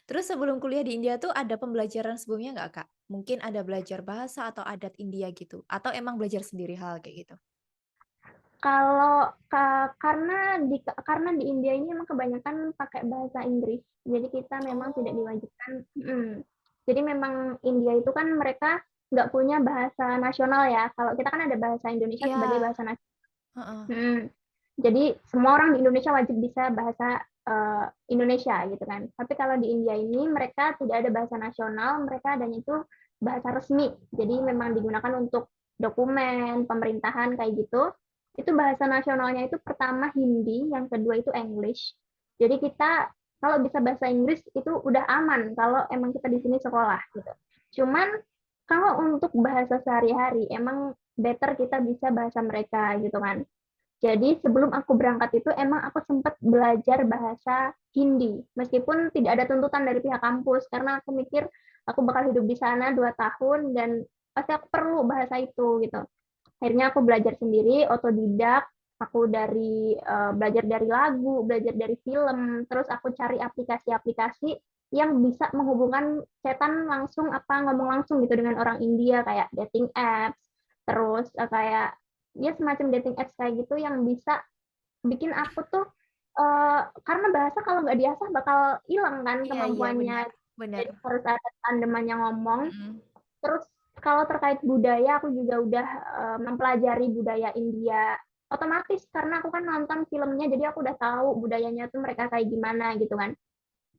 Terus sebelum kuliah di India tuh ada pembelajaran sebelumnya nggak, Kak? Mungkin ada belajar bahasa atau adat India gitu? Atau emang belajar sendiri hal kayak gitu? Kalau karena di India ini emang kebanyakan pakai bahasa Inggris, jadi kita memang tidak Oh. diwajibkan Jadi memang India itu kan mereka nggak punya bahasa nasional ya, kalau kita kan ada bahasa Indonesia sebagai Iya, bahasa nasional. heeh. Jadi semua orang di Indonesia wajib bisa bahasa, Indonesia gitu kan. Tapi kalau di India ini mereka tidak ada bahasa nasional, mereka adanya itu bahasa resmi. Jadi memang digunakan untuk dokumen, pemerintahan kayak gitu. Itu bahasa nasionalnya itu pertama Hindi, yang kedua itu English. Jadi kita kalau bisa bahasa Inggris itu udah aman kalau emang kita di sini sekolah gitu. Cuman kalau untuk bahasa sehari-hari emang better kita bisa bahasa mereka gitu kan. Jadi sebelum aku berangkat itu emang aku sempat belajar bahasa Hindi, meskipun tidak ada tuntutan dari pihak kampus, karena aku mikir aku bakal hidup di sana 2 tahun dan pasti aku perlu bahasa itu gitu. Akhirnya aku belajar sendiri, otodidak, aku belajar dari lagu, belajar dari film, terus aku cari aplikasi-aplikasi yang bisa menghubungkan chatan langsung apa ngomong langsung gitu dengan orang India kayak dating apps, terus kayak ya semacam dating apps kayak gitu yang bisa bikin aku tuh karena bahasa kalau nggak diasah bakal hilang kan Iya iya, benar kemampuannya. benar. Jadi harus ada tandemannya ngomong. Mhm. Terus kalau terkait budaya, aku juga udah mempelajari budaya India. Otomatis karena aku kan nonton filmnya, jadi aku udah tahu budayanya tuh mereka kayak gimana gitu kan.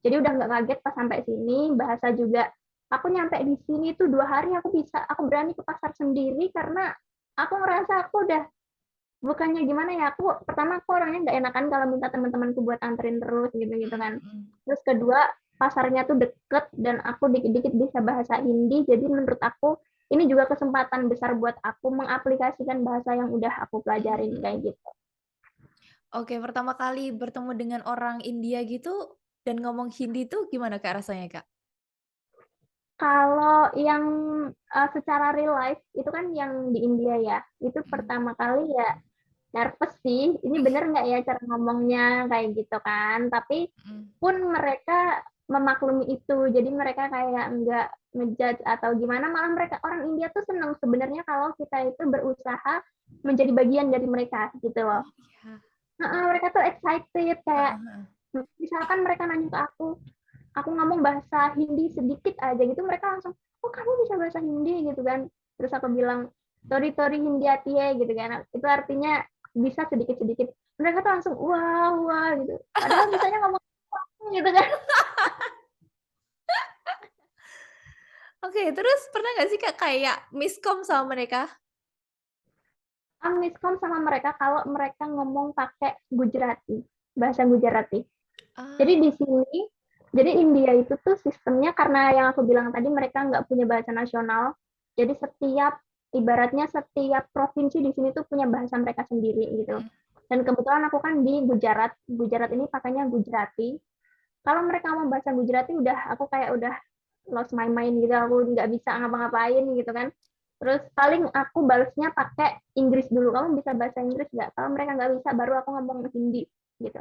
Jadi udah nggak kaget pas sampai sini, bahasa juga. Aku nyampe di sini tuh 2 hari aku berani ke pasar sendiri karena aku ngerasa aku udah bukannya gimana ya, pertama aku orangnya nggak enakan kalau minta teman-temanku buat anterin terus gitu-gitu Mhm kan. mhm. Terus kedua, pasarnya tuh deket dan aku dikit-dikit bisa bahasa Hindi, jadi menurut aku ini juga kesempatan besar buat aku mengaplikasikan bahasa yang udah aku Mhm pelajarin mhm. kayak gitu. Oke, pertama kali bertemu dengan orang India gitu dan ngomong Hindi tuh gimana, Kak, rasanya, Kak? Kalau yang secara real life itu kan yang di India ya, itu Mhm. pertama kali ya nervous sih, ini bener nggak ya cara ngomongnya kayak gitu kan. Tapi Mhm. pun mereka memaklumi itu, jadi mereka kayak nggak ngejudge atau gimana, malah mereka orang India tuh seneng sebenarnya kalau kita itu berusaha menjadi bagian dari mereka gitu loh. Oh, iya. Heeh, mereka tuh excited kayak Heeh heeh. misalkan mereka nanya ke aku ngomong bahasa Hindi sedikit aja gitu, mereka langsung, oh kamu bisa bahasa Hindi gitu kan. Terus aku bilang, tori tori Hindi atie gitu kan. Itu artinya bisa sedikit-sedikit. Mereka tuh langsung wah wah gitu. Padahal bisanya ngomong gitu kan. Oke, terus pernah nggak sih, Kak, kayak miskom sama mereka? Miskom sama mereka kalau mereka ngomong pakai Gujarati, bahasa Gujarati. Jadi Ah, di sini, jadi India itu tuh sistemnya karena yang aku bilang tadi mereka nggak punya bahasa nasional. Jadi ibaratnya setiap provinsi di sini tuh punya bahasa mereka sendiri gitu. mhm. Dan kebetulan aku kan di Gujarat, Gujarat ini pakainya Gujarati. Kalau mereka ngomong bahasa Gujarati aku kayak udah lost my mind gitu, aku nggak bisa ngapa-ngapain gitu kan. Terus paling aku balesnya pakai Inggris dulu, kamu bisa bahasa Inggris nggak? Kalau mereka nggak bisa, baru aku ngomong Hindi gitu.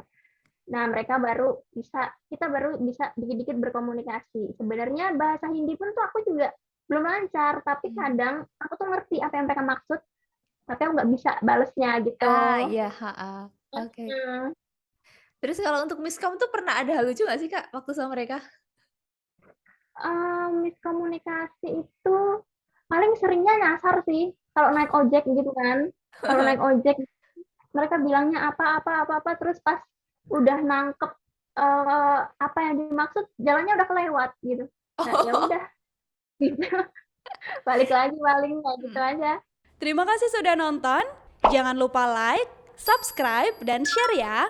Nah, kita baru bisa dikit-dikit berkomunikasi. Sebenarnya bahasa Hindi pun tuh aku juga belum lancar, tapi Mmm. kadang aku tuh ngerti apa yang mereka maksud, tapi aku nggak bisa balesnya gitu. Ah, iya, heeh. Oke. Hmm. Terus kalau untuk miskom tuh pernah ada hal lucu nggak sih, Kak, waktu sama mereka? Miskomunikasi itu paling seringnya nyasar sih, kalau naik ojek gitu kan. Kalau naik ojek mereka bilangnya apa, terus pas udah nangkep apa yang dimaksud, jalannya udah kelewat gitu. Nah, ya Oh. udah gitu. Balik lagi paling kayak gitu Mhm. aja. Terima kasih sudah nonton. Jangan lupa like, subscribe, dan share ya.